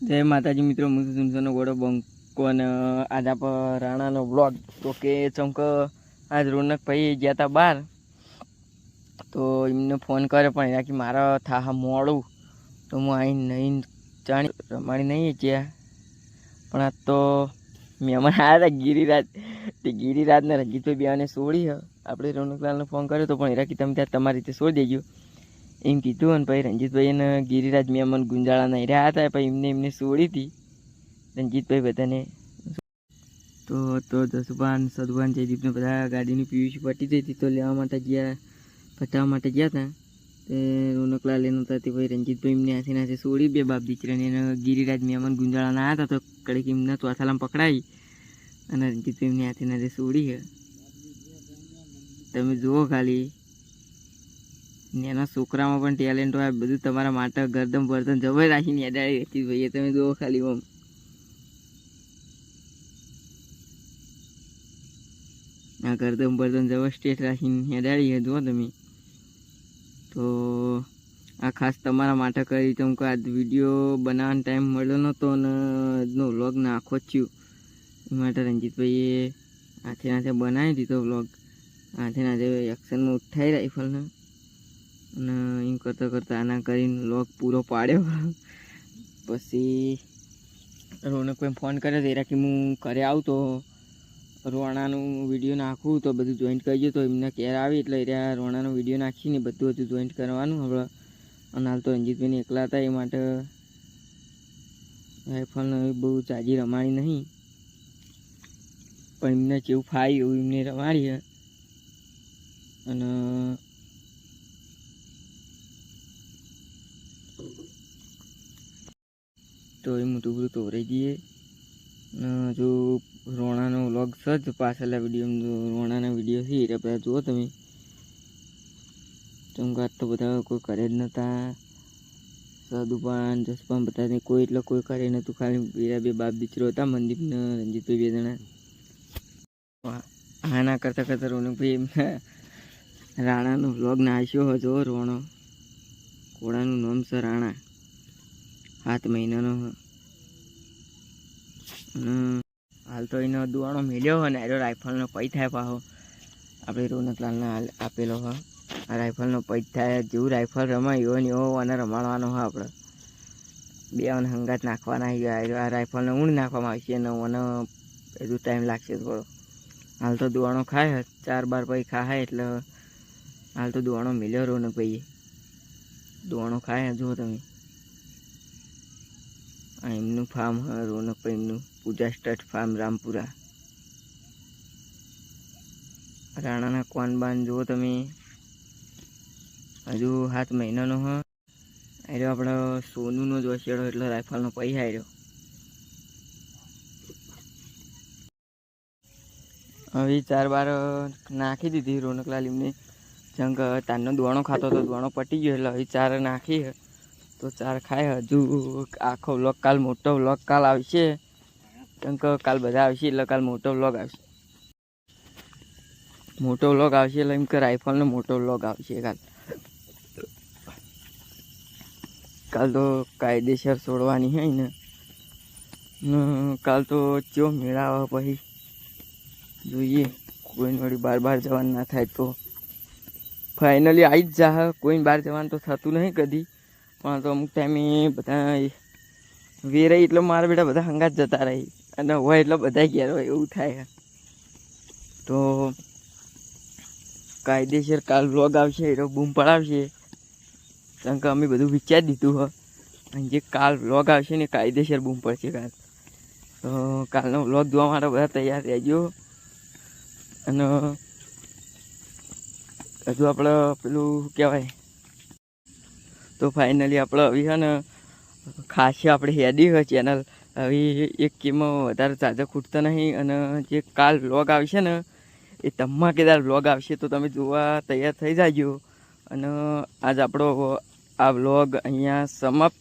જય માતાજી મિત્રો, હું સુનસનો ગોળો બંકો અને આજ આપ રાણાનો બ્લોગ. તો કે ચમક આજ રોનક ભાઈ ગયા હતા બહાર, તો એમને ફોન કર્યો પણ એનાથી મારા થા મોડું, તો હું અહીં નહીં જાણી રમાડી નહીં જ્યાં. પણ આજ તો મહેમાન આવ્યા હતા ગિરિરાજ. તે ગિરિરાજને રંજીતભાઈ બેને છોડી આપણે રોનકલાલને ફોન કર્યો તો પણ એરાકી તમે ત્યાં તમારી રીતે છોડી દેજો એમ કીધું. અને પછી રંજીતભાઈ અને ગિરિરાજ મહેમાન ગુંજાળા નહીં રહ્યા હતા, પછી એમને છોડી હતી રંજીતભાઈ બધાને. તો જસુભાન સદુભાન જયદીપને બધા ગાડીની પીયુષ પટી જઈ હતી, તો લેવા માટે ગયા, પટાવવા માટે ગયા હતા. તે રોનકલાલ એનું હતા તે ભાઈ રંજીતભાઈ એમને હાથે નાથે છોડી બે બાપ દીકરાને. અને ગિરિરાજ મહેમાન ગુંજાળાના આવ્યા હતા, તો કડીક એમને ચોથાલામાં પકડાવી અને રંજીતભાઈ એમને હાથે નાથે છોડી છે. તમે જુઓ ખાલી એના છોકરામાં પણ ટેલેન્ટ હોય, બધું તમારા માટે ગરદન બર્તન જવાઈ રાખીને અડાડી હતી ભાઈ. તમે જુઓ ખાલી આમ આ ગરદન બર્તન જવા સ્ટેટ રાખીને અડાડી જુઓ તમે. તો આ ખાસ તમારા માટે કરી તો આ વિડીયો બનાવવાનો ટાઈમ મળ્યો નહોતો અને આજનો વ્લોગ નાખો જ થયું. એ માટે રંજીતભાઈએ હાથે નાથે બનાવી દીધો વ્લોગ. હાથે નાથે એક્શનમાં ઉઠાવી રાઇફલને અને એમ કરતાં કરતાં આના કરીને વ્લોગ પૂરો પાડ્યો. પછી રોનકભાઈ ફોન કર્યો તો એરા કે હું ઘરે આવું તો રોણાનું વિડીયો નાખું તો બધું જોઈન્ટ કરજો. તો એમને કેર આવી એટલે એરા રોણાનો વિડીયો નાખીને બધું હતું જોઈન્ટ કરવાનું હવે. અને હાલ તો રંજીતભાઈને એકલા હતા, એ માટે રાઇફલને બહુ ચાજી રમાડી નહીં, પણ એમને જેવું ફાય એવું એમને રમાડી. અને તો એ મોટું બધું તોરાઈ દઈએ. જો રોણાનો વ્લોગ સજ પાછળના વિડીયો રોણાના વિડીયો છે એટલે બધા જુઓ તમે. ચમકાત તો બધા કોઈ કરે જ નહોતા, સદુપાન જસપાન બધાને કોઈ એટલે કોઈ કરે નહોતું, ખાલી બીજા બે બાપ દીકરો હતા મનદીપને રંજીતભાઈ બે જણા. આના કરતાં કરતાં રોનકભાઈ એમને રાણાનો વ્લોગ નાખ્યો હતો. રોણો ઘોડાનું નામ છે રાણા, 7 મહિનાનો. અને હાલ તો એનો દુવાણો મેળ્યો હોય ને એનો રાઇફલનો પૈ થાય પાછો આપણે રોનકલાલને આપેલો હોય. આ રાઇફલનો પૈ થાય જેવું રાઇફલ રમાય એવો ને એવો અને રમાડવાનો હોય. આપણે બે હંગાત નાખવાના આ રાઇફલને ઊંડ નાખવામાં આવશે અને મને બધું ટાઈમ લાગશે થોડો. હાલ તો દુવાણો ખાય 4-12 પૈ ખાય એટલે હાલ તો દુવાણો મેળ્યો રોનકભાઈએ. દુવાણો ખાય જુઓ તમે. આ એમનું ફાર્મ રોનકભાઈ એમનું પૂજા સ્ટટ ફાર્મ રામપુરા. રાણાના કોનબાન જુઓ તમે, હજુ 7 મહિનાનો હ. આર્યો આપણો સોનુનો જ વસેડો એટલે રાઇફલનો પૈસા આવ્યો. હવે 4-12 નાખી દીધી રોનકલાલ એમને. જંગ તારનો દુવાણો ખાતો હતો, દુવાણો પટી ગયો એટલે હવે 4 નાખી તો 4 ખાય. હજુ આખો વ્લોગ કાલ મોટો વ્લોગ કાલ આવશે, કેમ કે કાલ બધા આવશે એટલે કાલ મોટો વ્લોગ આવશે. મોટો વ્લોગ આવશે એટલે એમ કે રાઇફલનો મોટો વ્લોગ આવશે કાલ તો કાયદેસર છોડવાની હોય ને. કાલ તો ચો મેળાવા પછી જોઈએ, કોઈને વળી બહાર જવાનું ના થાય તો ફાઇનલી આવી જ જા. કોઈને બહાર જવાનું તો થતું નહીં કદી, પણ તો અમુક ટાઈમે બધા વેરાઈ એટલે મારા બેટા બધા હંગાત જતા રહી અને હોય એટલે બધા ઘેર હોય એવું થાય. તો કાયદેસર કાલ વ્લોગ આવશે, એનો બૂમ પડાવશે, કારણ કે અમે બધું વિચારી દીધું હોય. અને જે કાલ વ્લોગ આવશે ને કાયદેસર બૂમ પડશે કાલ. તો કાલનો વ્લોગ જોવા માટે બધા તૈયાર રહેજો. અને હજુ આપણે પેલું કહેવાય તો ફાઇનલી આપણે હવે છે ને ખાસી આપણે હેડી હોય ચેનલ. હવે એક કેમાં વધારે ચાર્જર ખૂટતા નહીં અને જે કાલ વ્લોગ આવશે ને એ ધમાકેદાર વ્લોગ આવશે, તો તમે જોવા તૈયાર થઈ જાજો. અને આજ આપણો આ વ્લોગ અહીંયા સમાપ્ત.